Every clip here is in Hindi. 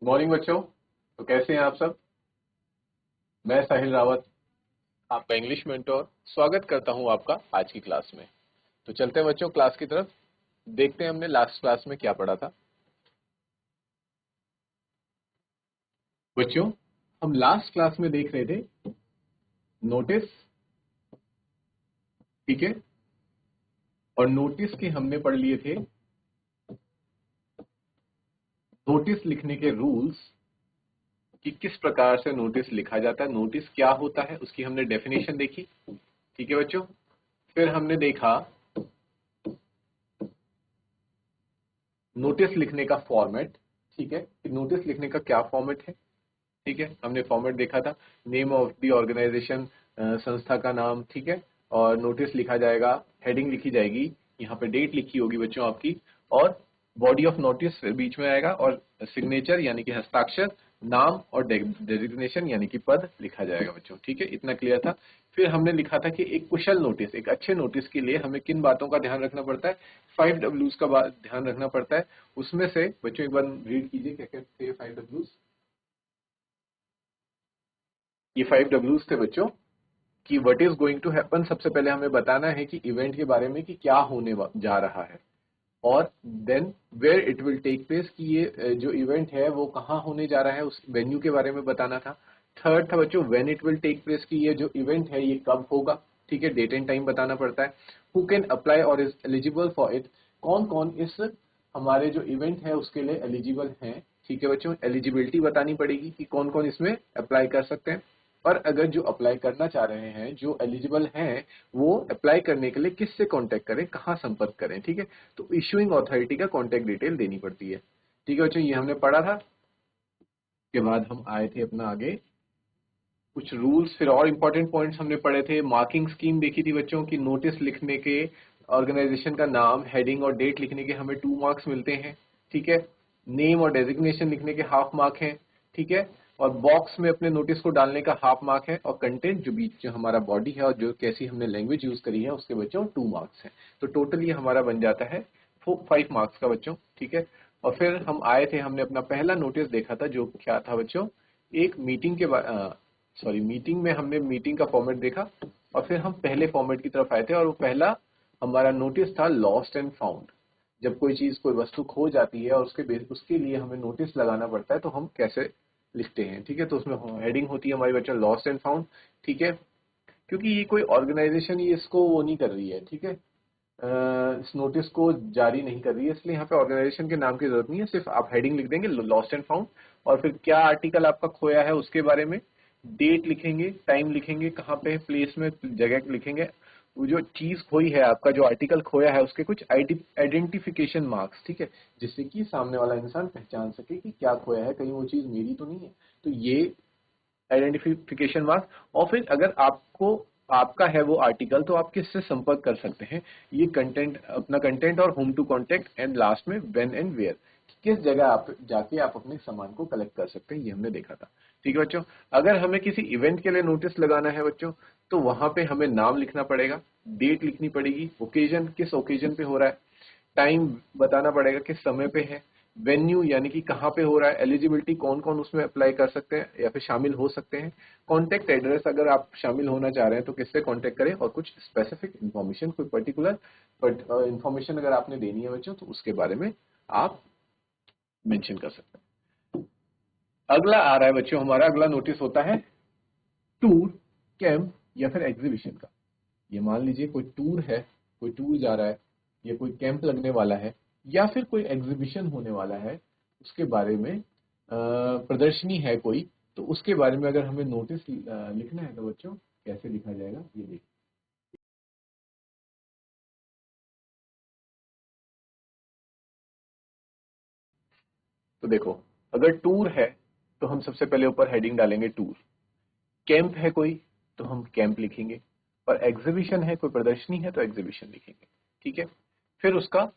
मॉर्निंग बच्चों। तो कैसे हैं आप सब। मैं साहिल रावत, आपका इंग्लिश मेंटोर, स्वागत करता हूं आपका आज की क्लास में। तो चलते हैं बच्चों क्लास की तरफ। देखते हैं हमने लास्ट क्लास में क्या पढ़ा था। बच्चों, हम लास्ट क्लास में देख रहे थे नोटिस, ठीक है। और नोटिस के हमने पढ़ लिए थे नोटिस लिखने के रूल्स, कि किस प्रकार से नोटिस लिखा जाता है, नोटिस क्या होता है, उसकी हमने डेफिनेशन देखी, ठीक है बच्चों। फिर हमने देखा नोटिस लिखने का फॉर्मेट, ठीक है, कि नोटिस लिखने का क्या फॉर्मेट है, ठीक है। हमने फॉर्मेट देखा था, नेम ऑफ द ऑर्गेनाइजेशन, संस्था का नाम, ठीक है। और नोटिस लिखा जाएगा, हेडिंग लिखी जाएगी, यहाँ पे डेट लिखी होगी बच्चों आपकी, और बॉडी ऑफ नोटिस बीच में आएगा, और सिग्नेचर यानी कि हस्ताक्षर, नाम और डेजिग्नेशन यानी कि पद लिखा जाएगा बच्चों, ठीक है। इतना क्लियर था। फिर हमने लिखा था कि एक कुशल नोटिस, एक अच्छे नोटिस के लिए हमें किन बातों का ध्यान रखना पड़ता है, 5 Ws का ध्यान रखना पड़ता है। उसमें से बच्चों एक बार रीड कीजिए क्या कहते हैं 5 Ws। ये 5 Ws थे बच्चों, कि what is going to happen. सबसे पहले हमें बताना है कि इवेंट के बारे में, कि क्या होने जा रहा है, और then where it will take place, कि ये जो इवेंट है वो कहाँ होने जा रहा है, उस वेन्यू के बारे में बताना था। थर्ड था बच्चों when it will take place, कि ये जो इवेंट है ये कब होगा, ठीक है, डेट एंड टाइम बताना पड़ता है। हु कैन अप्लाई और इज एलिजिबल फॉर इट, कौन कौन इस हमारे जो इवेंट है उसके लिए एलिजिबल हैं, ठीक है बच्चों। एलिजिबिलिटी बतानी पड़ेगी कि कौन कौन इसमें अप्लाई कर सकते हैं। और अगर जो अप्लाई करना चाह रहे हैं, जो एलिजिबल हैं, वो अप्लाई करने के लिए किससे कांटेक्ट करें, कहाँ संपर्क करें, ठीक है। तो इशूइंग अथॉरिटी का कांटेक्ट डिटेल देनी पड़ती है, ठीक है बच्चों। ये हमने पढ़ा था। के बाद हम आए थे अपना आगे कुछ रूल्स, फिर और इम्पोर्टेंट पॉइंट्स हमने पढ़े थे। मार्किंग स्कीम देखी थी बच्चों की, नोटिस लिखने के ऑर्गेनाइजेशन का नाम, हेडिंग और डेट लिखने के हमें 2 मार्क्स मिलते हैं, ठीक है। नेम और डेजिग्नेशन लिखने के हाफ मार्क हैं, ठीक है। और बॉक्स में अपने नोटिस को डालने का हाफ मार्क है, और कंटेंट जो बीच जो हमारा बॉडी है और जो कैसी हमने लैंग्वेज यूज करी है उसके बच्चों 2 मार्क्स हैं। तो टोटल ये हमारा बन जाता है 5 मार्क्स का बच्चों, ठीक है। और फिर हम आए थे, हमने अपना पहला नोटिस देखा था, जो क्या था बच्चों, एक मीटिंग के मीटिंग में हमने मीटिंग का फॉर्मेट देखा। और फिर हम पहले फॉर्मेट की तरफ आए थे, और वो पहला हमारा नोटिस था लॉस्ट एंड फाउंड। जब कोई चीज, कोई वस्तु खो जाती है और उसके लिए हमें नोटिस लगाना पड़ता है, तो हम कैसे लिखते हैं, ठीक है। तो उसमें हेडिंग होती है हमारी बच्चा लॉस्ट एंड फाउंड, ठीक है। क्योंकि ये कोई ऑर्गेनाइजेशन ये इसको वो नहीं कर रही है, ठीक है, इस नोटिस को जारी नहीं कर रही है, इसलिए यहाँ पे ऑर्गेनाइजेशन के नाम की जरूरत नहीं है। सिर्फ आप हेडिंग लिख देंगे लॉस्ट एंड फाउंड, और फिर क्या आर्टिकल आपका खोया है उसके बारे में, डेट लिखेंगे, टाइम लिखेंगे, कहाँ पे प्लेस में जगह लिखेंगे, वो जो चीज खोई है, आपका जो आर्टिकल खोया है उसके कुछ आइडेंटिफिकेशन मार्क्स, ठीक है, जिससे कि सामने वाला इंसान पहचान सके कि क्या खोया है, कहीं वो चीज मेरी तो नहीं है। तो ये आइडेंटिफिकेशन मार्क्स। और फिर अगर आपको आपका है वो आर्टिकल, तो आप किससे संपर्क कर सकते हैं, ये कंटेंट, अपना कंटेंट, और whom to contact, and last में व्हेन एंड वेयर, किस जगह आप जाके आप अपने सामान को कलेक्ट कर सकते हैं, ये हमने देखा था, ठीक है बच्चों। अगर हमें किसी इवेंट के लिए नोटिस लगाना है बच्चों, तो वहां पे हमें नाम लिखना पड़ेगा, डेट लिखनी पड़ेगी, ओकेजन किस ओकेजन पे हो रहा है, टाइम बताना पड़ेगा किस समय पे है, वेन्यू यानी कि कहाँ पे हो रहा है, एलिजिबिलिटी कौन कौन उसमें अप्लाई कर सकते हैं या फिर शामिल हो सकते हैं, कॉन्टेक्ट एड्रेस अगर आप शामिल होना चाह रहे हैं तो किससे कॉन्टेक्ट करें, और कुछ स्पेसिफिक इन्फॉर्मेशन, कोई पर्टिकुलर इन्फॉर्मेशन अगर आपने देनी है बच्चों, तो उसके बारे में आप मेंशन कर सकते हैं। अगला आ रहा है बच्चों, हमारा अगला नोटिस होता है टूर, कैंप या फिर एग्जीबिशन का। ये मान लीजिए कोई टूर है, कोई टूर जा रहा है, या कोई कैंप लगने वाला है, या फिर कोई एग्जीबिशन होने वाला है, उसके बारे में प्रदर्शनी है कोई, तो उसके बारे में अगर हमें नोटिस लिखना है तो बच्चों कैसे लिखा जाएगा ये देखिए। तो देखो, अगर टूर है तो हम सबसे पहले ऊपर हेडिंग डालेंगे टूर, कैंप है कोई तो हम कैंप लिखेंगे, और एग्जीबिशन है, कोई प्रदर्शनी है तो एग्जीबिशन लिखेंगे, ठीक है। फिर उसका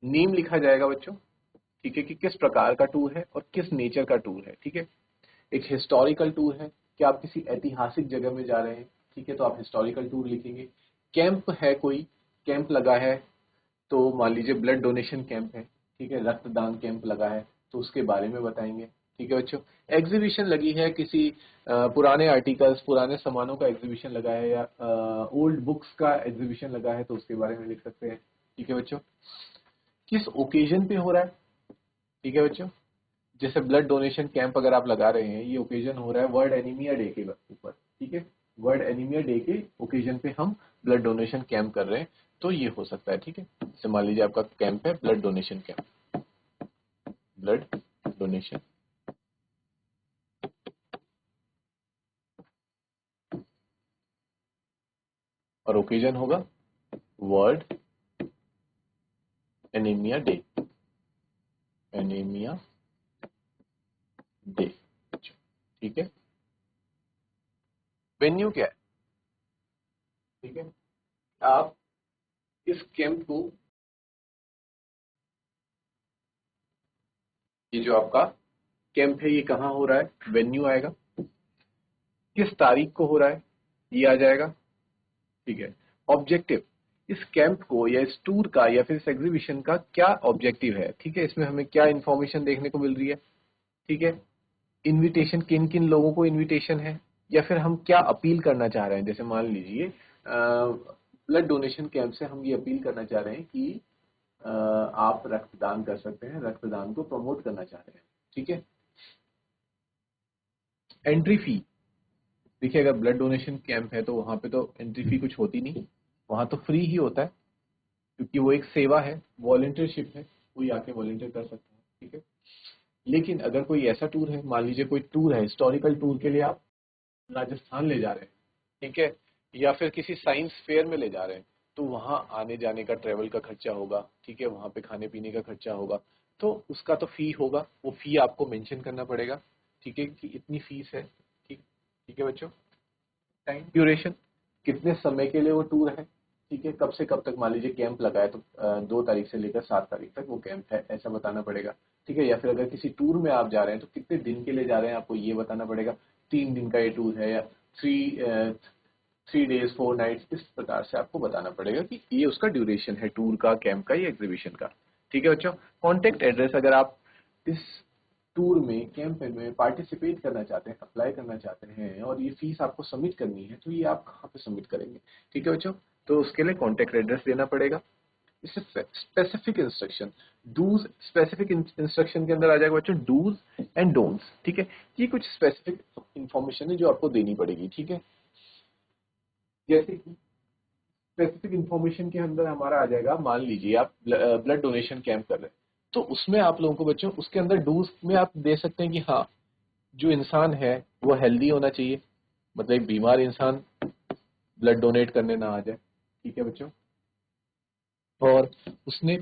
नेम लिखा जाएगा बच्चों, ठीक है, कि किस प्रकार का टूर है और किस नेचर का टूर है, ठीक है। एक हिस्टोरिकल टूर है कि आप किसी ऐतिहासिक जगह में जा रहे हैं, ठीक है, तो आप हिस्टोरिकल टूर लिखेंगे। कैंप है कोई, कैंप लगा है, तो मान लीजिए ब्लड डोनेशन कैंप है, ठीक है, रक्तदान कैंप लगा है, तो उसके बारे में बताएंगे। ठीक है बच्चों। एग्जीबिशन लगी है, किसी पुराने आर्टिकल्स, पुराने सामानों का एग्जीबिशन लगा है, या ओल्ड बुक्स का एग्जीबिशन लगा है, तो उसके बारे में लिख सकते हैं। ठीक है बच्चों। किस ओकेजन पे हो रहा है? ठीक है बच्चों। जैसे ब्लड डोनेशन कैंप अगर आप लगा रहे हैं, ये ओकेजन हो रहा है वर्ल्ड एनीमिया डे के ऊपर। ठीक है, वर्ल्ड एनीमिया डे के ओकेजन पे हम ब्लड डोनेशन कैंप कर रहे हैं, तो ये हो सकता है। ठीक है, जैसे मान लीजिए आपका कैंप है blood donation camp, blood donation, और ओकेजन होगा world anaemia day, anaemia day. ठीक है, वेन्यू क्या है? ठीक है, आप इस कैंप को, ये जो आपका कैंप है ये कहाँ हो रहा है, वेन्यू आएगा, किस तारीख को हो रहा है ये आ जाएगा। ठीक है, ऑब्जेक्टिव, इस कैंप को या इस टूर का या फिर इस एग्जीबिशन का क्या ऑब्जेक्टिव है। ठीक है, इसमें हमें क्या इंफॉर्मेशन देखने को मिल रही है। ठीक है, इनविटेशन, किन किन लोगों को इनविटेशन है, या फिर हम क्या अपील करना चाह रहे हैं। जैसे मान लीजिए ब्लड डोनेशन कैंप से हम ये अपील करना चाह रहे हैं कि आप रक्तदान कर सकते हैं, रक्तदान को प्रमोट करना चाह रहे हैं। ठीक है, एंट्री फी, देखिए अगर ब्लड डोनेशन कैंप है तो वहां पे तो एंट्री फी कुछ होती नहीं, वहां तो फ्री ही होता है, क्योंकि वो एक सेवा है, वॉलंटियरशिप है, कोई आके वॉलंटियर कर सकता है। ठीक है, लेकिन अगर कोई ऐसा टूर है, मान लीजिए कोई टूर है, हिस्टोरिकल टूर के लिए आप राजस्थान ले जा रहे हैं, ठीक है, या फिर किसी साइंस फेयर में ले जा रहे हैं, तो वहां आने जाने का, ट्रेवल का खर्चा होगा। ठीक है, वहां पे खाने पीने का खर्चा होगा, तो उसका तो फी होगा, वो फी आपको मेंशन करना पड़ेगा। ठीक है, कि इतनी फीस है। ठीक, ठीक है बच्चों। टाइम ड्यूरेशन, कितने समय के लिए वो टूर है। ठीक है, कब से कब तक, मान लीजिए कैंप लगा है तो 2 तारीख से लेकर 7 तारीख तक वो कैंप है, ऐसा बताना पड़ेगा। ठीक है, या फिर अगर किसी टूर में आप जा रहे हैं तो कितने दिन के लिए जा रहे हैं, आपको ये बताना पड़ेगा। 3 दिन का ये टूर है, या 3 days 4 nights, इस प्रकार से आपको बताना पड़ेगा कि ये उसका ड्यूरेशन है टूर का, कैंप का या एग्जीबिशन का। ठीक है बच्चों। कॉन्टेक्ट एड्रेस, अगर आप इस टूर में, कैंप में पार्टिसिपेट करना चाहते हैं, अप्लाई करना चाहते हैं, और ये फीस आपको सबमिट करनी है, तो ये आप कहाँ पे सबमिट करेंगे। ठीक है बच्चों, तो उसके लिए कॉन्टेक्ट एड्रेस देना पड़ेगा। इससे specific instruction, dos, specific instruction के अंदर आ जाएगा बच्चों डूज एंड डोंट्स। ठीक है, ये कुछ स्पेसिफिक इंफॉर्मेशन है जो आपको देनी पड़ेगी। ठीक है, जैसे कि स्पेसिफिक इंफॉर्मेशन के अंदर हमारा आ जाएगा, मान लीजिए आप ब्लड डोनेशन कैंप कर रहे हैं, तो उसमें आप लोगों को बच्चों, उसके अंदर डूज में आप दे सकते हैं कि हाँ, जो इंसान है वो हेल्दी होना चाहिए, मतलब एक बीमार इंसान ब्लड डोनेट करने ना आ जाए। ठीक है बच्चों, और उसने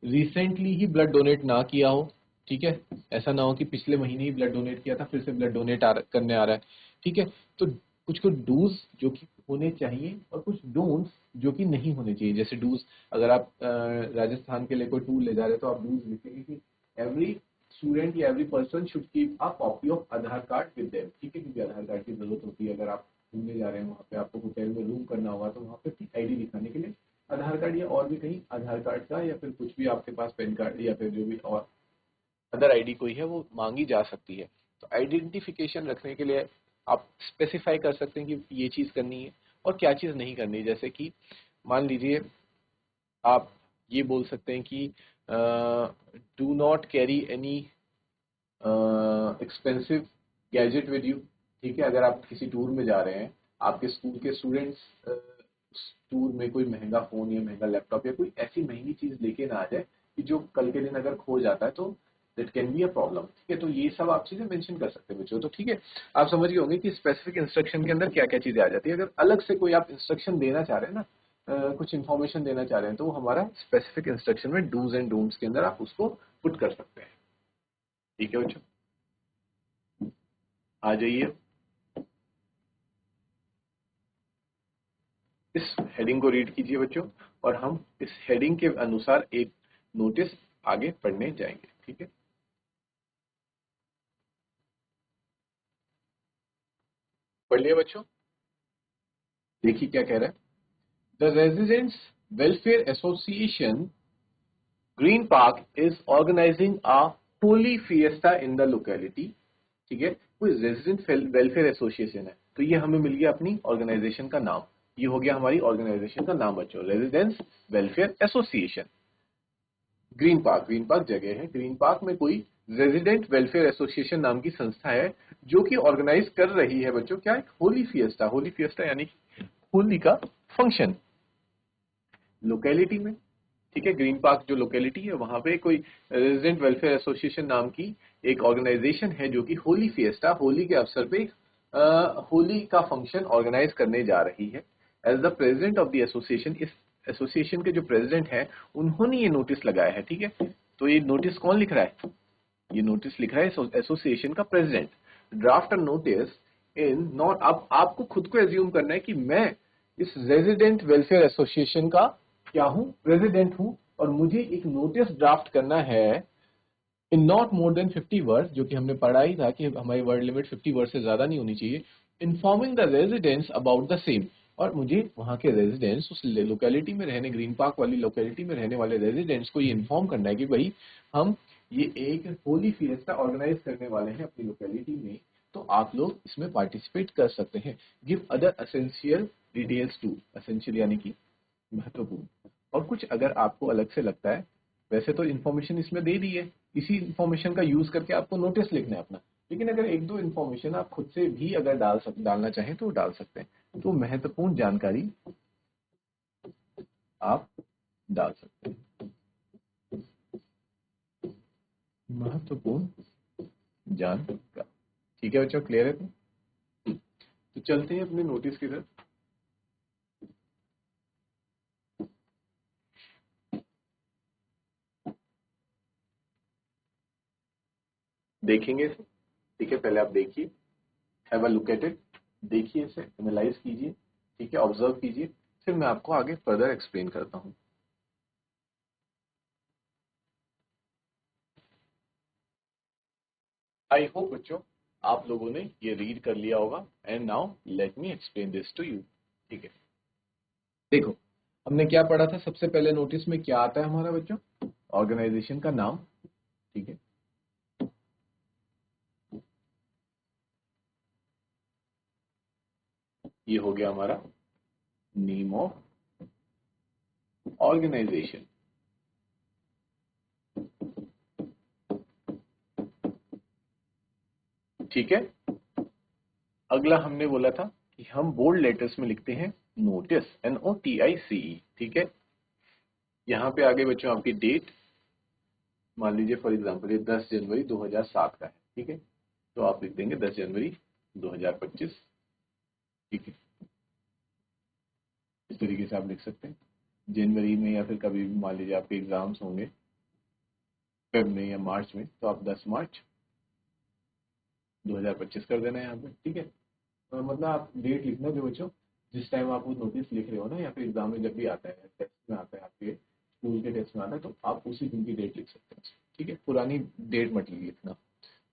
रिसेंटली ही ब्लड डोनेट ना किया हो। ठीक है, ऐसा ना हो कि पिछले महीने ही ब्लड डोनेट किया था, फिर से ब्लड डोनेट करने आ रहा है। ठीक है, तो कुछ कुछ डूज जो कि होने चाहिए, और कुछ डोंट्स जो कि नहीं होने चाहिए। जैसे डूज, अगर आप राजस्थान के लिए कोई टूर ले जा रहे हैं, तो आप डूज लिखेंगे कि एवरी स्टूडेंट या every person should keep a copy of Aadhaar card with them. ठीक है, क्योंकि आधार कार्ड की जरूरत होती है, अगर आप घूमने जा रहे हैं, वहाँ पे आपको होटल में रूम करना होगा, तो वहाँ पे आईडी दिखाने के लिए आधार कार्ड, या और भी कहीं आधार कार्ड का, या फिर कुछ भी आपके पास पेन कार्ड, या फिर जो भी और अदर आईडी कोई है वो मांगी जा सकती है। तो आइडेंटिफिकेशन रखने के लिए आप स्पेसिफाई कर सकते हैं कि ये चीज़ करनी है और क्या चीज़ नहीं करनी है। जैसे कि मान लीजिए आप ये बोल सकते हैं कि do not carry any expensive gadget with you. ठीक है, अगर आप किसी टूर में जा रहे हैं, आपके स्कूल के स्टूडेंट्स उस टूर में कोई महंगा फोन या महंगा लैपटॉप या कोई ऐसी महंगी चीज लेके ना आ जाए कि जो कल के दिन अगर खो जाता है तो that can be a problem. ठीक है, तो ये सब आप चीजें मेंशन कर सकते हैं बच्चों। तो ठीक है, आप समझ गए होंगे कि स्पेसिफिक इंस्ट्रक्शन के अंदर क्या क्या चीजें आ जाती है। अगर अलग से कोई आप इंस्ट्रक्शन देना चाह रहे हैं ना, कुछ इन्फॉर्मेशन देना चाह रहे हैं, तो वो हमारा स्पेसिफिक इंस्ट्रक्शन में डूज एंड डोंट्स के अंदर आप उसको पुट कर सकते हैं। ठीक है बच्चों, आ जाइए, इस हेडिंग को रीड कीजिए बच्चों, और हम इस हेडिंग के अनुसार एक नोटिस आगे पढ़ने जाएंगे। ठीक है, पढ़ लिया बच्चों, देखिए क्या कह रहा है। The residents welfare association green park is organizing a Holi fiesta in the locality, ठीक है, कोई रेजिडेंट वेलफेयर एसोसिएशन है, तो ये हमें मिल गया अपनी ऑर्गेनाइजेशन का नाम। ये हो गया हमारी ऑर्गेनाइजेशन का नाम बच्चों, residence welfare association. Green park जगह है, ग्रीन पार्क में कोई रेजिडेंट वेलफेयर एसोसिएशन नाम की संस्था है जो कि ऑर्गेनाइज कर रही है बच्चों क्या, एक होली फिएस्टा। होली फिएस्टा यानी कि होली का फंक्शन लोकेलिटी में, ठीक है। ग्रीन पार्क जो लोकेलिटी है वहां पे कोई रेजिडेंट वेलफेयर एसोसिएशन नाम की एक ऑर्गेनाइजेशन है जो कि होली फिएस्टा, होली के अवसर पे होली का फंक्शन ऑर्गेनाइज करने जा रही है। As the president of the association, इस एसोसिएशन के जो प्रेसिडेंट हैं उन्होंने ये नोटिस लगाया है, ठीक है। तो ये नोटिस कौन लिख रहा है, ये नोटिस लिख रहा है एसोसिएशन का president. Draft a notice in not, अब आपको खुद को एज्यूम करना है कि मैं इस रेजिडेंट वेलफेयर एसोसिएशन का क्या हूं, प्रेसिडेंट हूं, और मुझे एक नोटिस ड्राफ्ट करना है in not more than 50 words, जो कि हमने पढ़ा ही था कि हमारी वर्ड लिमिट 50 वर्ड से ज्यादा नहीं होनी चाहिए। Informing the residents about the same, और मुझे वहां के रेजिडेंट्स, उस लोकेलिटी में रहने, ग्रीन पार्क वाली लोकेलिटी में रहने वाले रेजिडेंट्स को ये इन्फॉर्म करना है कि भाई हम ये एक होली फिएस्टा ऑर्गेनाइज करने वाले हैं अपनी लोकेलिटी में, तो आप लोग इसमें पार्टिसिपेट कर सकते हैं। Give other essential details to, essential यानी कि महत्वपूर्ण, और कुछ अगर आपको अलग से लगता है, वैसे तो इन्फॉर्मेशन इसमें दे दी है, इसी इन्फॉर्मेशन का यूज करके आपको नोटिस लिखना है अपना, लेकिन अगर एक दो इन्फॉर्मेशन आप खुद से भी अगर डालना चाहें तो डाल सकते हैं। तो महत्वपूर्ण जानकारी आप डाल सकते हैं, महत्वपूर्ण जानकारी, ठीक है बच्चों, क्लियर है? तो चलते हैं अपने नोटिस की तरफ। देखेंगे इसे, ठीक है, पहले आप देखिए, have a look at it, देखिए इसे, एनालाइज कीजिए, ठीक है, ऑब्जर्व कीजिए, फिर मैं आपको आगे फर्दर एक्सप्लेन करता हूं। आई होप बच्चों आप लोगों ने ये रीड कर लिया होगा। And now let me explain this to you, ठीक है। देखो हमने क्या पढ़ा था, सबसे पहले नोटिस में क्या आता है हमारा बच्चों, ऑर्गेनाइजेशन का नाम, ठीक है। ये हो गया हमारा नेम ऑफ ऑर्गेनाइजेशन, ठीक है। अगला हमने बोला था कि हम बोल्ड लेटर्स में लिखते हैं नोटिस, NOTICE, ठीक है। यहां पे आगे बच्चों आपकी डेट, मान लीजिए फॉर एग्जांपल ये 10 जनवरी 2007 का है, ठीक है, तो आप लिख देंगे 10 जनवरी 2025, ठीक है। इस तरीके से आप लिख सकते हैं। जनवरी में या फिर कभी भी मान लीजिए आपके एग्जाम्स होंगे फेब में या मार्च में, तो आप 10 मार्च 2025 कर देना है यहाँ पे, ठीक है। मतलब आप डेट लिखना जो बच्चों जिस टाइम आप वो नोटिस लिख रहे हो ना, या फिर एग्जाम में जब भी आता है, टेस्ट में आता है, आपके स्कूल के टेस्ट में आता है, तो आप उसी दिन की डेट लिख सकते हैं, ठीक है। पुरानी डेट मत लिखना,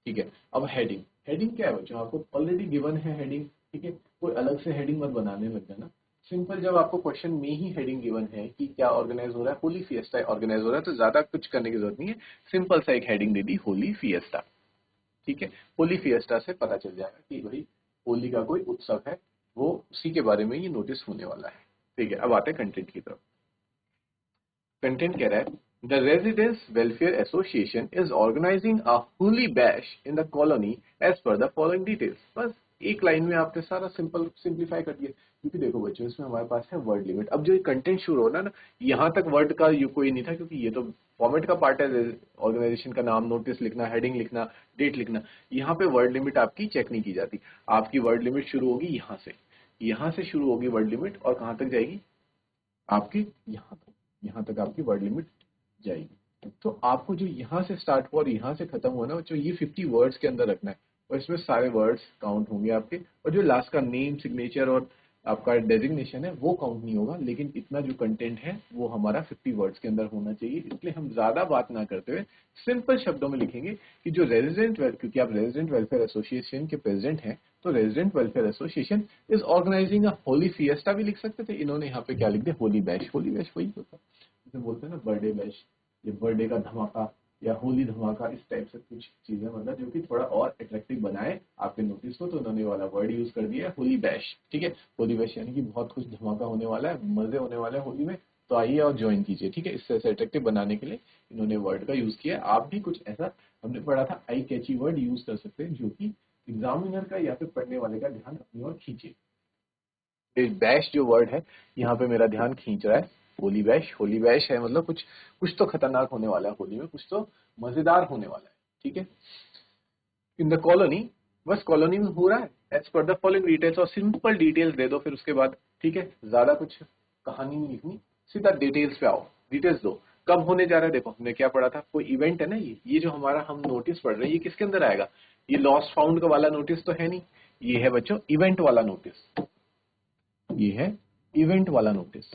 ठीक है। अब हेडिंग, हेडिंग क्या है बच्चों, आपको ऑलरेडी गिवन है हेडिंग, ठीक है। कोई अलग से हेडिंग मत बनाने लग जाना। सिंपल, जब आपको क्वेश्चन में ही हेडिंग गिवन है कि क्या ऑर्गेनाइज हो रहा है, होली फिएस्टा ऑर्गेनाइज हो रहा है, तो ज्यादा कुछ करने की जरूरत नहीं है। सिंपल सा एक हेडिंग दे दी, होली फिएस्टा, ठीक है। होली फिएस्टा से पता चल जाएगा कि भाई होली का कोई उत्सव है, वो उसी के बारे में ये नोटिस होने वाला है, ठीक है। अब आते हैं कंटेंट की तरफ। कंटेंट कह रहा है, the residence welfare association is organising a Holi bash in the colony as per the following details. बस एक लाइन में आपने सारा सिंपलीफाई कर दिया, क्योंकि देखो बच्चों इसमें हमारे पास है वर्ड लिमिट। अब जो ये कंटेंट शुरू होना ना, यहाँ तक वर्ड का यू कोई नहीं था, क्योंकि ये तो फॉर्मेट का पार्ट है, ऑर्गेनाइजेशन का नाम, नोटिस लिखना, हेडिंग लिखना, डेट लिखना। यहाँ पे वर्ड लिमिट आपकी चेक नहीं की जाती। आपकी वर्ड लिमिट शुरू होगी यहाँ से शुरू होगी वर्ड लिमिट, और कहाँ तक जाएगी आपकी, यहाँ तक आपकी वर्ड लिमिट जाएगी। तो आपको जो यहाँ से स्टार्ट हुआ और यहाँ से खत्म हुआ ना बच्चों, ये 50 वर्ड्स के अंदर रखना है, और इसमें सारे वर्ड्स काउंट होंगे आपके, और जो लास्ट का नेम, सिग्नेचर और आपका डेजिग्नेशन है वो काउंट नहीं होगा, लेकिन इतना जो कंटेंट है वो हमारा 50 वर्ड्स के अंदर होना चाहिए। इसलिए हम ज्यादा बात ना करते हुए सिंपल शब्दों में लिखेंगे कि जो रेजिडेंट, क्योंकि आप रेजिडेंट वेलफेयर एसोसिएशन के प्रेसिडेंट हैं, तो resident welfare association is organising a Holi fiesta भी लिख सकते थे, इन्होंने यहाँ पे क्या लिख दिया, होली बैश। होली बैश वही होता है, जैसे बोलते हैं ना बर्थडे बैश, ये बर्थडे का धमाका, या होली धमाका, इस टाइप से कुछ चीजें मतलब जो कि थोड़ा और अट्रैक्टिव बनाए आपके नोटिस को, तो उन्होंने वाला वर्ड यूज कर दिया होली बैश। ठीक है, होली बैश यानी कि बहुत कुछ धमाका होने वाला है, मजे होने वाले हैं होली में, तो आइए और ज्वाइन कीजिए। ठीक है, इससे अट्रैक्टिव बनाने के लिए इन्होंने वर्ड का यूज किया। आप भी कुछ ऐसा, हमने पढ़ा था, आई कैची वर्ड यूज कर सकते हैं जो कि एग्जामिनर का या फिर पढ़ने वाले का ध्यान अपनी ओर खींचे। बैश जो वर्ड है यहाँ पे मेरा ध्यान खींच रहा है, होली बैश। होली बैश है मतलब कुछ कुछ तो खतरनाक होने वाला है होली में, कुछ तो मजेदार होने वाला है। ठीक है, इन द कॉलोनी, बस कॉलोनी में हो रहा है as per the following details, और सिंपल डिटेल्स दे दो फिर उसके बाद। ठीक है, ज्यादा कुछ कहानी नहीं लिखनी, सीधा डिटेल्स पे आओ, डिटेल्स दो। कब होने जा रहा है, देखो हमने क्या पढ़ा था, कोई इवेंट है ना, ये जो हमारा हम नोटिस पढ़ रहे हैं ये किसके अंदर आएगा, ये लॉस्ट फाउंड का वाला नोटिस तो है नहीं, ये है बच्चों इवेंट वाला नोटिस, ये है इवेंट वाला नोटिस,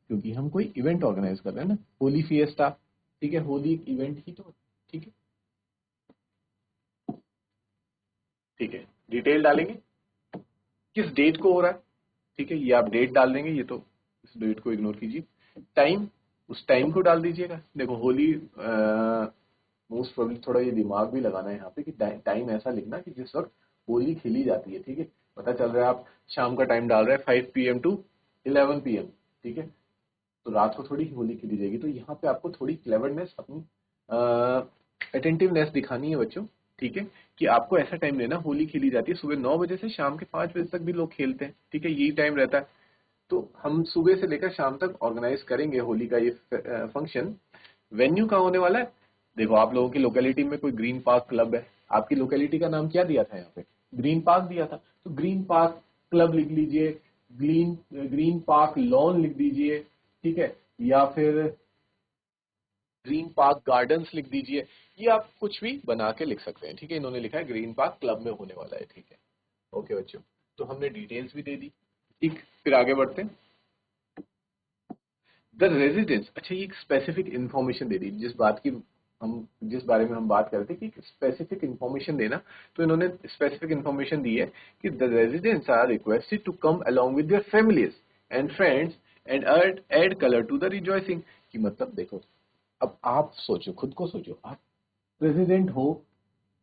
क्योंकि हम कोई इवेंट ऑर्गेनाइज कर रहे हैं ना, होली फिएस्टा। ठीक है, होली एक इवेंट ही तो। ठीक है, ठीक है, डिटेल डालेंगे किस डेट को हो रहा है। ठीक है, ये आप डेट डाल देंगे, ये तो इस डेट को इग्नोर कीजिए। टाइम, उस टाइम को डाल दीजिएगा। देखो होली मोस्ट प्रोबेबली थोड़ा ये दिमाग भी लगाना है यहाँ पे कि टाइम ऐसा लिखना कि जिस वक्त होली खेली जाती है। ठीक है, पता चल रहा है आप शाम का टाइम डाल रहे हैं 5 PM to 11 PM। ठीक है, तो रात को थोड़ी होली खेली जाएगी, तो यहाँ पे आपको थोड़ी क्लेवरनेस, अपनी अटेंटिवनेस दिखानी है बच्चों। ठीक है, कि आपको ऐसा टाइम देना, होली खेली जाती है सुबह 9 बजे से शाम के 5 बजे तक भी लोग खेलते हैं। ठीक है, यही टाइम रहता है, तो हम सुबह से लेकर शाम तक ऑर्गेनाइज करेंगे होली का ये फंक्शन। वेन्यू कहाँ होने वाला है, देखो आप लोगों की लोकेलिटी में कोई ग्रीन पार्क क्लब है, आपकी लोकेलिटी का नाम क्या दिया था यहाँ पे, ग्रीन पार्क दिया था, तो ग्रीन पार्क क्लब लिख लीजिए, ग्रीन ग्रीन पार्क लॉन लिख दीजिए। ठीक है, या फिर ग्रीन पार्क गार्डन्स लिख दीजिए, ये आप कुछ भी बना के लिख सकते हैं। ठीक है, इन्होंने लिखा है ग्रीन पार्क क्लब में होने वाला है। ठीक है, ओके बच्चों, तो हमने डिटेल्स भी दे दी। ठीक, फिर आगे बढ़ते हैं। द रेजिडेंस, अच्छा ये एक स्पेसिफिक इंफॉर्मेशन दे दी, जिस बात की हम, जिस बारे में हम बात करते हैं कि स्पेसिफिक इंफॉर्मेशन देना, तो इन्होंने स्पेसिफिक इंफॉर्मेशन दी है कि the residents are requested to come along with their families and friends and add colour to the rejoicing. कि मतलब देखो, अब आप सोचो, खुद को सोचो, आप प्रेसिडेंट हो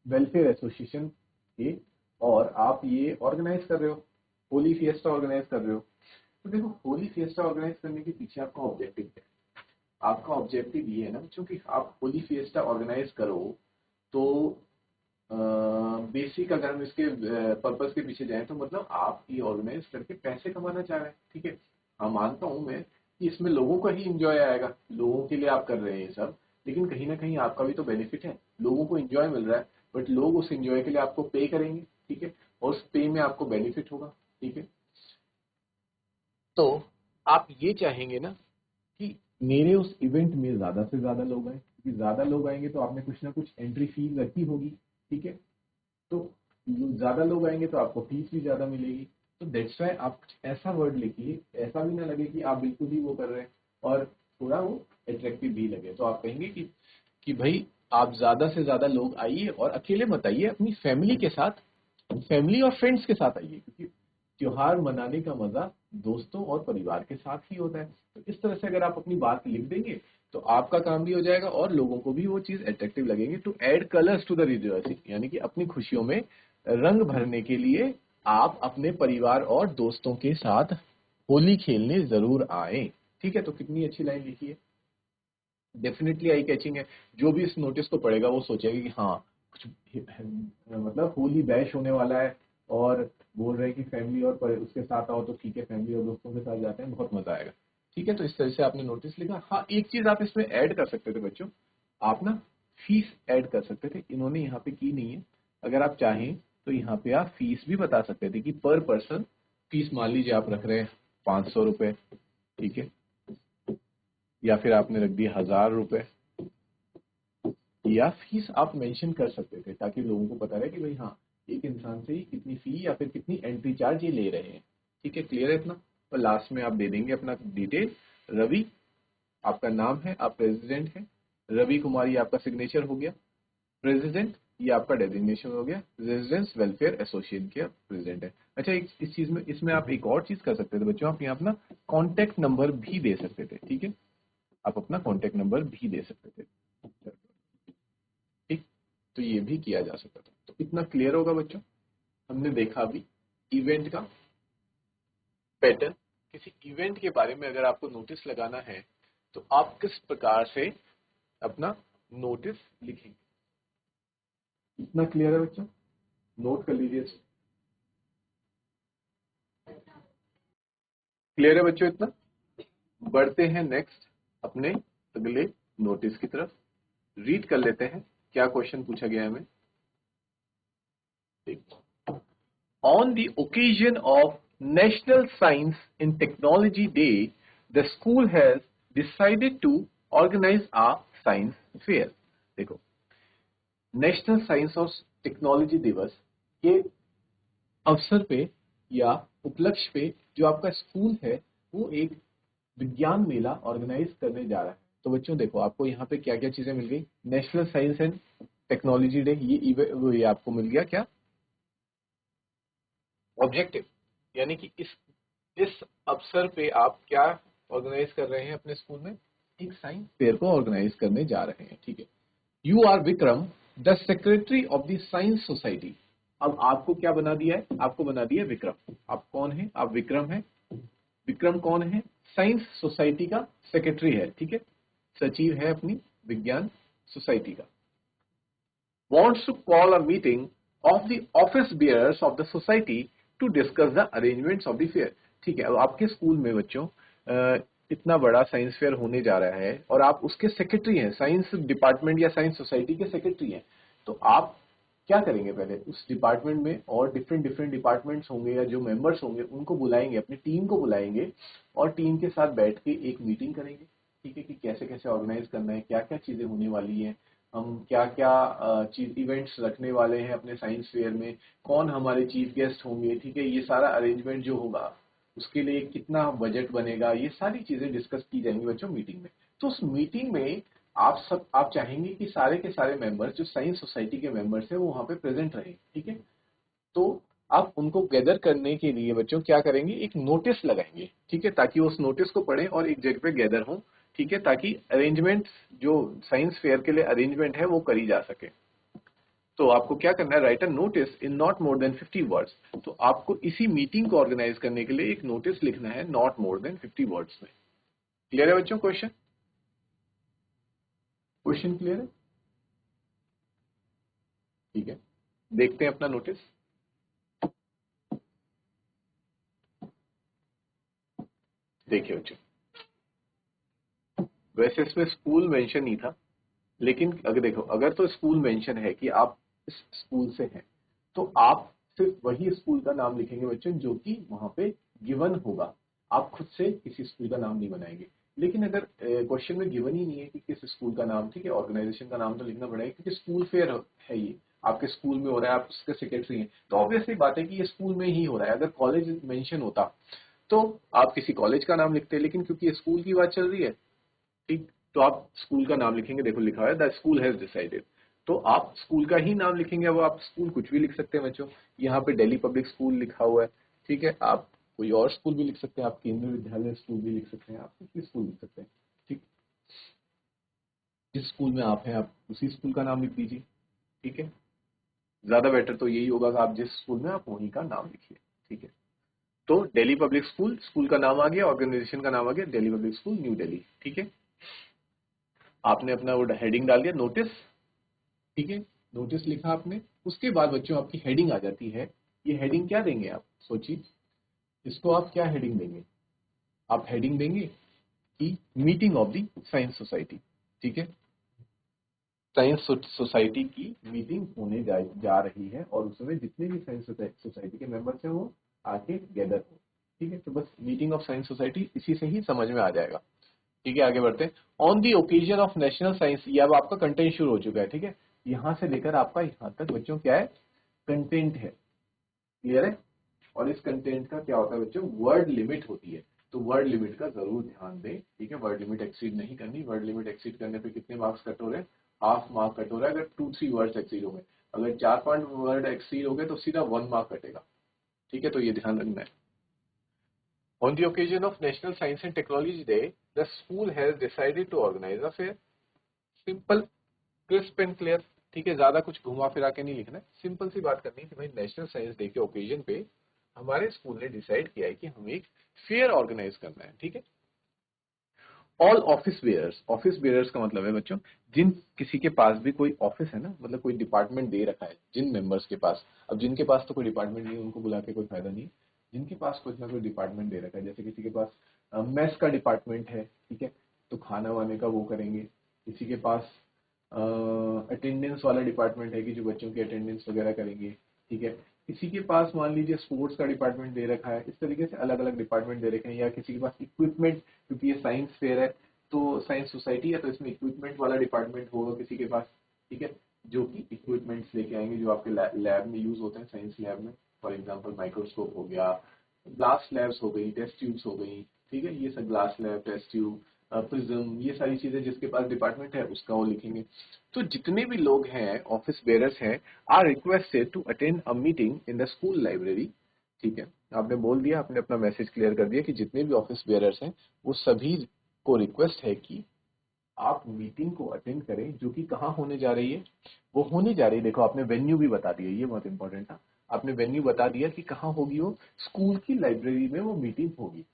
वेलफेयर एसोसिएशन के, और आप ये ऑर्गेनाइज कर रहे हो, होली फिएस्टा ऑर्गेनाइज कर रहे हो। तो देखो होली फिएस्टा ऑर्गेनाइज करने के पीछे आपका ऑब्जेक्टिव है, आपका ऑब्जेक्टिव ये है ना बच्चों कि आप होली फिएस्टा ऑर्गेनाइज करो, तो बेसिक अगर हम इसके पर्पस के पीछे जाएं तो मतलब आप ये ऑर्गेनाइज करके पैसे कमाना चाह रहे हैं। ठीक है, हाँ मानता हूं मैं कि इसमें लोगों का ही इंजॉय आएगा, लोगों के लिए आप कर रहे हैं ये सब, लेकिन कहीं ना कहीं आपका भी तो बेनिफिट है, लोगों को इंजॉय मिल रहा है, बट लोग उस इंजॉय के लिए आपको पे करेंगे। ठीक है, और उस पे में आपको बेनिफिट होगा। ठीक है, तो आप ये चाहेंगे ना कि मेरे उस इवेंट में ज्यादा से ज्यादा लोग आए, क्योंकि ज्यादा लोग आएंगे तो आपने कुछ ना कुछ एंट्री फीस रखी होगी। ठीक है, तो ज्यादा लोग आएंगे तो आपको फीस भी ज्यादा मिलेगी, तो दैट्स वाई आप कुछ ऐसा वर्ड लिखिए, ऐसा भी ना लगे कि आप बिल्कुल ही वो कर रहे हैं, और थोड़ा वो अट्रैक्टिव भी लगे। तो आप कहेंगे कि भाई आप ज्यादा से ज्यादा लोग आइए, और अकेले मत आइए, अपनी फैमिली के साथ, फैमिली और फ्रेंड्स के साथ आइए, क्योंकि त्योहार मनाने का मजा दोस्तों और परिवार के साथ ही होता है। तो इस तरह से अगर आप अपनी बात लिख देंगे तो आपका काम भी हो जाएगा और लोगों को भी वो चीज अट्रैक्टिव लगेगी। To add colours to the rejoicing, यानी कि अपनी खुशियों में रंग भरने के लिए आप अपने परिवार और दोस्तों के साथ होली खेलने जरूर आए। ठीक है, तो कितनी अच्छी लाइन लिखी है, डेफिनेटली आई कैचिंग है। जो भी इस नोटिस को पढ़ेगा वो सोचेगा कि हाँ कुछ मतलब होली बैश होने वाला है, और बोल रहे हैं कि फैमिली और उसके साथ आओ, तो ठीक है फैमिली और दोस्तों के साथ जाते हैं, बहुत मजा आएगा। ठीक है, तो इस तरह से आपने नोटिस लिखा। हाँ एक चीज आप इसमें ऐड कर सकते थे बच्चों, आप ना फीस ऐड कर सकते थे, इन्होंने यहाँ पे की नहीं है। अगर आप चाहें तो यहाँ पे आप फीस भी बता सकते थे कि पर पर्सन फीस मान लीजिए आप रख रहे हैं 500 रुपए। ठीक है, या फिर आपने रख दिया 1000 रुपए, या फीस आप मेंशन कर सकते थे ताकि लोगों को पता रहे कि भाई हाँ एक इंसान से ही कितनी फी या फिर कितनी एंट्री चार्ज ये ले रहे हैं। ठीक है, क्लियर है इतना। और लास्ट में आप दे देंगे अपना डिटेल, रवि आपका नाम है, आप प्रेसिडेंट हैं, रवि कुमार ये आपका सिग्नेचर हो गया, प्रेसिडेंट ये आपका डेजिग्नेशन हो गया, रेजिडेंस वेलफेयर एसोसिएशन के प्रेसिडेंट है। अच्छा इस चीज में, इसमें आप एक और चीज कर सकते थे बच्चों, आप यहाँ अपना कॉन्टेक्ट नंबर भी दे सकते थे। ठीक है, आप अपना कॉन्टेक्ट नंबर भी दे सकते थे। तो ये भी किया जा सकता था। तो इतना क्लियर होगा बच्चों। हमने देखा अभी इवेंट का पैटर्न। किसी इवेंट के बारे में अगर आपको नोटिस लगाना है तो आप किस प्रकार से अपना नोटिस लिखेंगे, इतना क्लियर है बच्चों, नोट कर लीजिए। क्लियर है बच्चों इतना। बढ़ते हैं नेक्स्ट अपने अगले नोटिस की तरफ। रीड कर लेते हैं क्या क्वेश्चन पूछा गया है हमें। On the occasion of National Science and Technology Day, the school has decided to organize a science fair। देखो, नेशनल साइंस और टेक्नोलॉजी दिवस के अवसर पे या उपलक्ष्य पे जो आपका स्कूल है वो एक विज्ञान मेला ऑर्गेनाइज करने जा रहा है। तो बच्चों देखो, आपको यहाँ पे क्या क्या चीजें मिल गई। National science and technology day, ये आपको मिल गया क्या, ऑब्जेक्टिव, यानी कि इस अवसर पे आप क्या ऑर्गेनाइज कर रहे हैं अपने स्कूल में, एक साइंस फेयर को ऑर्गेनाइज करने जा रहे हैं। ठीक है। You are Vikram the secretary of the science society. अब आपको क्या बना दिया है, आपको बना दिया है विक्रम। आप कौन है, आप विक्रम है। विक्रम कौन है, साइंस सोसाइटी का सेक्रेटरी है। ठीक है, सचिव है अपनी विज्ञान सोसाइटी का। wants to call a meeting of the office bearers of the society to discuss the arrangements of the fair। ठीक है, अब आपके स्कूल में बच्चों इतना बड़ा साइंस फेयर होने जा रहा है और आप उसके सेक्रेटरी हैं, साइंस डिपार्टमेंट या साइंस सोसाइटी के सेक्रेटरी हैं। तो आप क्या करेंगे, पहले उस डिपार्टमेंट में और डिफरेंट डिफरेंट डिपार्टमेंट्स होंगे या जो मेंबर्स होंगे उनको बुलाएंगे, अपनी टीम को बुलाएंगे और टीम के साथ बैठ के एक मीटिंग करेंगे। ठीक है, कि कैसे कैसे ऑर्गेनाइज करना है, क्या क्या चीजें होने वाली है, हम क्या क्या चीज इवेंट्स रखने वाले हैं अपने साइंस फेयर में, कौन हमारे चीफ गेस्ट होंगे। ठीक है, ये सारा अरेंजमेंट जो होगा उसके लिए कितना बजट बनेगा, ये सारी चीजें डिस्कस की जाएंगी बच्चों मीटिंग में। तो उस मीटिंग में आप चाहेंगे कि सारे के सारे मेंबर्स जो साइंस सोसाइटी के मेंबर्स हैं वो वहां पे प्रेजेंट रहे। ठीक है, तो आप उनको गैदर करने के लिए बच्चों क्या करेंगे, एक नोटिस लगाएंगे। ठीक है, ताकि वो उस नोटिस को पढ़ें और एक जगह पे गैदर हों। ठीक है, ताकि अरेंजमेंट जो साइंस फेयर के लिए अरेंजमेंट है वो करी जा सके। तो आपको क्या करना है, right a notice in not more than 50 words. तो आपको इसी मीटिंग को ऑर्गेनाइज करने के लिए एक नोटिस लिखना है नॉट मोर देन 50 वर्ड्स में। क्लियर है बच्चों, क्वेश्चन क्वेश्चन क्लियर है। ठीक है, देखते हैं अपना नोटिस। देखिए बच्चों, वैसे इसमें स्कूल मेंशन नहीं था, लेकिन अगर देखो, अगर तो स्कूल मेंशन है कि आप इस स्कूल से हैं तो आप सिर्फ वही स्कूल का नाम लिखेंगे बच्चों जो कि वहां पे गिवन होगा। आप खुद से किसी स्कूल का नाम नहीं बनाएंगे। लेकिन अगर क्वेश्चन में गिवन ही नहीं है कि किस स्कूल का नाम, ठीक है, ऑर्गेनाइजेशन का नाम तो लिखना पड़ेगा क्योंकि स्कूल फेयर है, ये आपके स्कूल में हो रहा है, आप उसके सेक्रेटरी हैं, तो ऑब्वियसली बात है कि ये स्कूल में ही हो रहा है। अगर कॉलेज मेंशन होता तो आप किसी कॉलेज का नाम लिखते, लेकिन क्योंकि ये स्कूल की बात चल रही है, ठीक, तो आप स्कूल का नाम लिखेंगे। देखो लिखा है द स्कूल हैज डिसाइडेड, तो आप स्कूल का ही नाम लिखेंगे। अब आप स्कूल कुछ भी लिख सकते हैं बच्चों, यहाँ पे दिल्ली पब्लिक स्कूल लिखा हुआ है। ठीक है, आप कोई और स्कूल भी लिख सकते हैं, आप केंद्रीय विद्यालय स्कूल भी लिख सकते हैं, आप कुछ भी स्कूल लिख सकते हैं। ठीक, जिस स्कूल में आप हैं आप उसी स्कूल का नाम लिख दीजिए। ठीक है, ज्यादा बेटर तो यही होगा कि आप जिस स्कूल में आप वहीं का नाम लिखिए। ठीक है, तो दिल्ली पब्लिक स्कूल, स्कूल का नाम आ गया, ऑर्गेनाइजेशन का नाम आ गया Delhi public school new Delhi. ठीक है, आपने अपना वो हेडिंग डाल दिया नोटिस। ठीक है, नोटिस लिखा आपने, उसके बाद बच्चों आपकी हेडिंग आ जाती है। ये हेडिंग क्या देंगे आप सोचिए, इसको आप क्या हेडिंग देंगे, आप हेडिंग देंगे कि meeting of the science society. ठीक है, साइंस सोसाइटी की मीटिंग होने जा रही है और उसमें जितने भी साइंस सोसाइटी के मेंबर्स हैं वो आके गैदर हो। ठीक है, तो बस मीटिंग ऑफ साइंस सोसाइटी इसी से ही समझ में आ जाएगा। ठीक है, आगे बढ़ते हैं। On the occasion of national science, ये अब आपका कंटेंट शुरू हो चुका है। ठीक है, यहां से लेकर आपका यहां तक बच्चों क्या है, कंटेंट है। क्लियर है, और इस कंटेंट का क्या होता है बच्चों, वर्ड लिमिट होती है। तो वर्ड लिमिट का जरूर ध्यान दें। ठीक है, वर्ड लिमिट एक्सीड नहीं करनी। वर्ड लिमिट एक्सीड करने पे कितने मार्क्स कट हो रहे हैं, हाफ मार्क कट हो रहा है अगर 2-3 वर्ड्स एक्सीड हो गए। अगर 4-5 वर्ड एक्सीड हो गए तो सीधा 1 मार्क कटेगा। ठीक है, तो ये ध्यान रखना है। On the occasion of National Science and Technology Day, the school has decided to organize a fair. Simple, crisp and clear। ठीक है, ज्यादा कुछ घुमा फिरा के नहीं लिखना है, सिंपल सी बात करनी है कि भाई नेशनल साइंस डे के ओकेजन पे हमारे स्कूल ने डिसाइड किया है कि हमें एक फेयर ऑर्गेनाइज करना है। ठीक है, ऑल ऑफिस बेयर्स का मतलब है बच्चों, जिन किसी के पास भी कोई ऑफिस है ना, मतलब कोई डिपार्टमेंट दे रखा है जिन मेंबर्स के पास, अब जिनके पास तो कोई डिपार्टमेंट नहीं है उनको बुला के कोई फायदा नहीं है, जिनके पास कुछ ना कोई डिपार्टमेंट दे रखा है, जैसे किसी के पास मेस का डिपार्टमेंट है, ठीक है, तो खाना वाने का वो करेंगे, किसी के पास अटेंडेंस वाला डिपार्टमेंट है कि जो बच्चों की अटेंडेंस वगैरह करेंगे, ठीक है, किसी के पास मान लीजिए स्पोर्ट्स का डिपार्टमेंट दे रखा है, इस तरीके से अलग अलग डिपार्टमेंट दे रखे हैं, या किसी के पास इक्विपमेंट, क्योंकि ये साइंस फेयर है तो साइंस सोसाइटी है तो इसमें इक्विपमेंट वाला डिपार्टमेंट होगा किसी के पास, ठीक है, जो कि इक्विपमेंट्स लेके आएंगे जो आपके लैब में यूज होते हैं, साइंस लैब में, फॉर एग्जांपल माइक्रोस्कोप हो गया, ग्लास लैब्स हो गई, टेस्ट ट्यूब्स हो गई, ठीक है, ये सब glass lab, test tube, prism, ये सारी चीजें जिसके पास डिपार्टमेंट है उसका वो लिखेंगे। तो जितने भी लोग हैं ऑफिस बेयरर्स हैं are requested to attend a meeting in the school library. ठीक है, आपने बोल दिया, आपने अपना मैसेज क्लियर कर दिया कि जितने भी ऑफिस बेयरर्स हैं वो सभी को रिक्वेस्ट है कि आप मीटिंग को अटेंड करें, जो कि कहाँ होने जा रही है, वो होने जा रही है, देखो आपने वेन्यू भी बता दिया, ये बहुत इंपॉर्टेंट था, आपने वेन्यू बता दिया कि कहाँ होगी, वो स्कूल की लाइब्रेरी में वो मीटिंग होगी।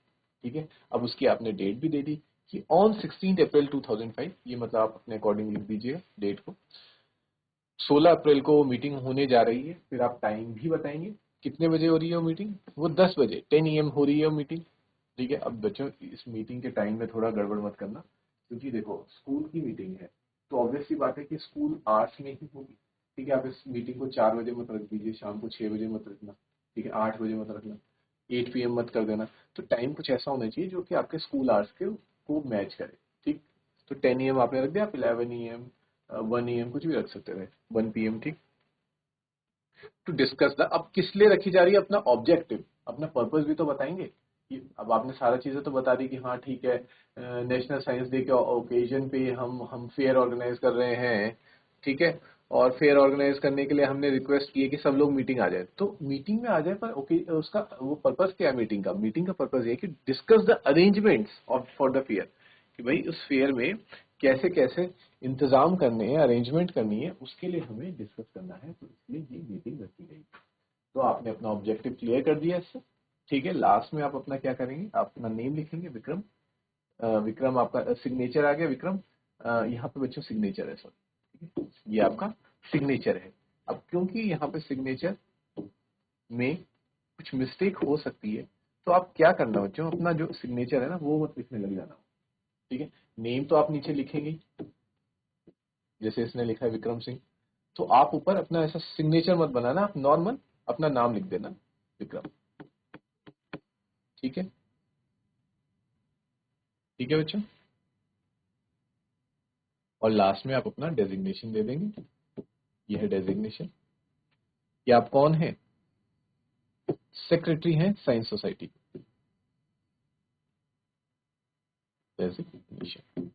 ठीक है, अब उसकी आपने डेट भी दे दी कि ऑन 16 अप्रैल 2005, ये मतलब आप अपने अकॉर्डिंग लिख दीजिए डेट को, 16 अप्रैल को वो मीटिंग होने जा रही है, फिर आप टाइम भी बताएंगे कितने बजे हो रही है वो मीटिंग, वो 10 बजे 10 AM हो रही है वो मीटिंग। ठीक है, अब बच्चों इस मीटिंग के टाइम में थोड़ा गड़बड़ मत करना, क्योंकि देखो स्कूल की मीटिंग है तो ऑब्वियस सी बात है कि स्कूल आवर्स में ही होगी। ठीक है, आप इस मीटिंग को 4 बजे मत रख दीजिए, शाम को 6 बजे मत रखना, ठीक है, 8 बजे मत रखना, 8 PM मत कर देना, तो टाइम कुछ ऐसा होना चाहिए जो कि आपके स्कूल आवर्स के को मैच करे। ठीक, तो 10 AM आपने रख दिया, आप 11 AM 1 AM कुछ भी रख सकते थे, 1 PM, ठीक, टू डिस्कस द, अब किस लिए रखी जा रही है, अपना ऑब्जेक्टिव, अपना पर्पस भी तो बताएंगे कि अब आपने सारा चीजें तो बता दी कि हाँ ठीक है, नेशनल साइंस डे के ओकेजन पे हम फेयर ऑर्गेनाइज कर रहे हैं, ठीक है, और फेयर ऑर्गेनाइज करने के लिए हमने रिक्वेस्ट की है कि सब लोग मीटिंग आ जाए, तो मीटिंग में आ जाए, पर ओके उसका वो पर्पस क्या है मीटिंग का, मीटिंग का पर्पस ये है कि discuss the arrangements of for the fair, कि भाई उस फेयर में कैसे कैसे इंतजाम करने हैं, अरेंजमेंट करनी है, उसके लिए हमें डिस्कस करना है, तो इसलिए ये मीटिंग रखी गई। तो आपने अपना ऑब्जेक्टिव क्लियर कर दिया इससे। ठीक है, लास्ट में आप अपना क्या करेंगे, आप अपना नेम लिखेंगे विक्रम, विक्रम आपका सिग्नेचर आ गया विक्रम, यहाँ पे बच्चों सिग्नेचर है, सॉरी, ठीक है, ये आपका सिग्नेचर है। अब क्योंकि यहाँ पे सिग्नेचर में कुछ मिस्टेक हो सकती है, तो आप क्या करना बच्चों, अपना जो सिग्नेचर है ना वो मत लिखने लग जाना। ठीक है, नेम तो आप नीचे लिखेंगे, जैसे इसने लिखा है विक्रम सिंह, तो आप ऊपर अपना ऐसा सिग्नेचर मत बनाना, आप नॉर्मल अपना नाम लिख देना विक्रम। ठीक है, ठीक है बच्चों, और लास्ट में आप अपना डेजिग्नेशन दे देंगे, यह है डेजिग्नेशन, कि आप कौन है, सेक्रेटरी हैं साइंस सोसाइटी, डेजिग्नेशन।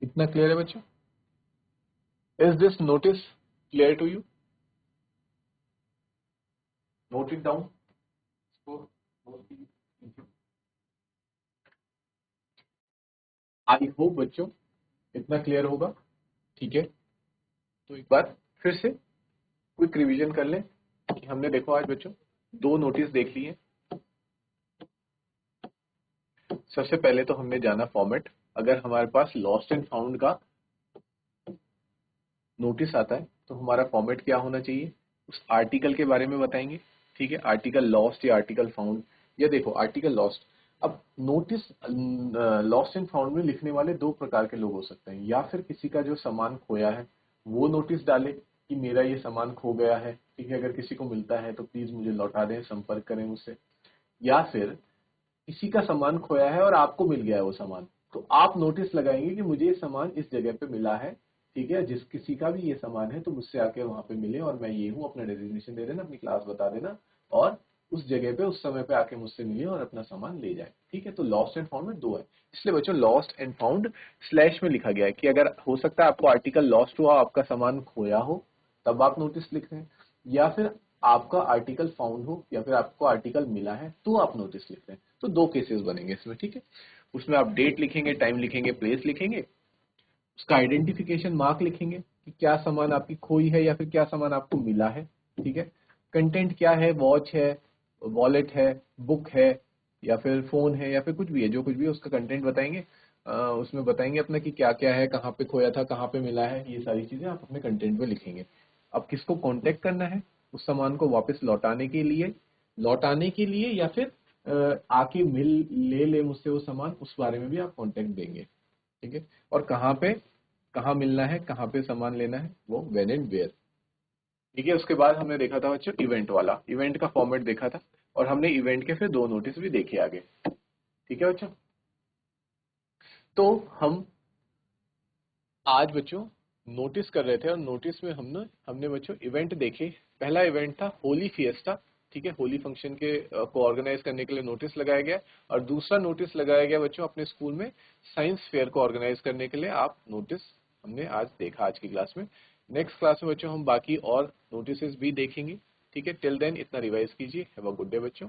इतना क्लियर है बच्चों, is this notice clear to you, note it down. I hope बच्चों इतना क्लियर होगा। ठीक है, तो एक बार फिर से क्विक रिवीजन कर लें कि हमने देखो आज बच्चों दो नोटिस देख लिए। सबसे पहले तो हमने जाना फॉर्मेट, अगर हमारे पास लॉस्ट एंड फाउंड का नोटिस आता है तो हमारा फॉर्मेट क्या होना चाहिए, उस आर्टिकल के बारे में बताएंगे। ठीक है, आर्टिकल लॉस्ट या आर्टिकल फाउंड, या देखो आर्टिकल लॉस्ट, अब नोटिस लॉस्ट एंड फाउंड में लिखने वाले दो प्रकार के लोग हो सकते हैं, या फिर किसी का जो सामान खोया है वो नोटिस डाले कि मेरा ये सामान खो गया है, ठीक है, अगर किसी को मिलता है तो प्लीज मुझे लौटा दें, संपर्क करें मुझसे, या फिर किसी का सामान खोया है और आपको मिल गया है वो सामान, तो आप नोटिस लगाएंगे कि मुझे ये सामान इस जगह पे मिला है, ठीक है, जिस किसी का भी ये सामान है तो मुझसे आके वहां पे मिले और मैं ये हूँ, अपना डेजिग्नेशन दे देना, अपनी क्लास बता देना, और उस जगह पे उस समय पे आके मुझसे मिले और अपना सामान ले जाए। ठीक है, तो लॉस्ट एंड फाउंड में दो है, इसलिए बच्चों लॉस्ट एंड फाउंड स्लैश में लिखा गया है कि अगर हो सकता है आपको आर्टिकल लॉस्ट हुआ, आपका सामान खोया हो, तब आप नोटिस लिख रहे हैं, या फिर आपका आर्टिकल फाउंड हो या फिर आपको आर्टिकल मिला है तो आप नोटिस लिख रहे हैं, तो दो केसेस बनेंगे इसमें। ठीक है, उसमें आप डेट लिखेंगे, टाइम लिखेंगे, प्लेस लिखेंगे, उसका आइडेंटिफिकेशन मार्क लिखेंगे कि क्या सामान आपकी खोई है या फिर क्या सामान आपको मिला है। ठीक है, कंटेंट क्या है, वॉच है, वॉलेट है, बुक है, या फिर फोन है, या फिर कुछ भी है, जो कुछ भी है उसका कंटेंट बताएंगे। उसमें बताएंगे अपना कि क्या क्या है, कहाँ पे खोया था, कहाँ पे मिला है, ये सारी चीजें आप अपने कंटेंट में लिखेंगे। अब किसको कांटेक्ट करना है उस सामान को वापस लौटाने के लिए या फिर आके ले ले मुझसे वो सामान, उस बारे में भी आप कांटेक्ट देंगे। ठीक है, और कहाँ मिलना है, कहाँ पे सामान लेना है, वो व्हेन एंड वेयर। ठीक है, उसके बाद हमने देखा था बच्चों इवेंट वाला, इवेंट का फॉर्मेट देखा था, और हमने इवेंट के फिर 2 नोटिस भी देखे आगे। ठीक है बच्चों, तो हम आज बच्चों नोटिस कर रहे थे, और नोटिस में हमने बच्चों इवेंट देखे। पहला इवेंट था होली फिएस्टा। ठीक है, होली फंक्शन के को ऑर्गेनाइज करने के लिए नोटिस लगाया गया। और दूसरा नोटिस लगाया गया बच्चों अपने स्कूल में साइंस फेयर को ऑर्गेनाइज करने के लिए। आप नोटिस हमने आज देखा आज की क्लास में। नेक्स्ट क्लास में बच्चों हम बाकी और नोटिस भी देखेंगे। ठीक है, टिल देन इतना रिवाइज कीजिए। हैव अ गुड डे बच्चों।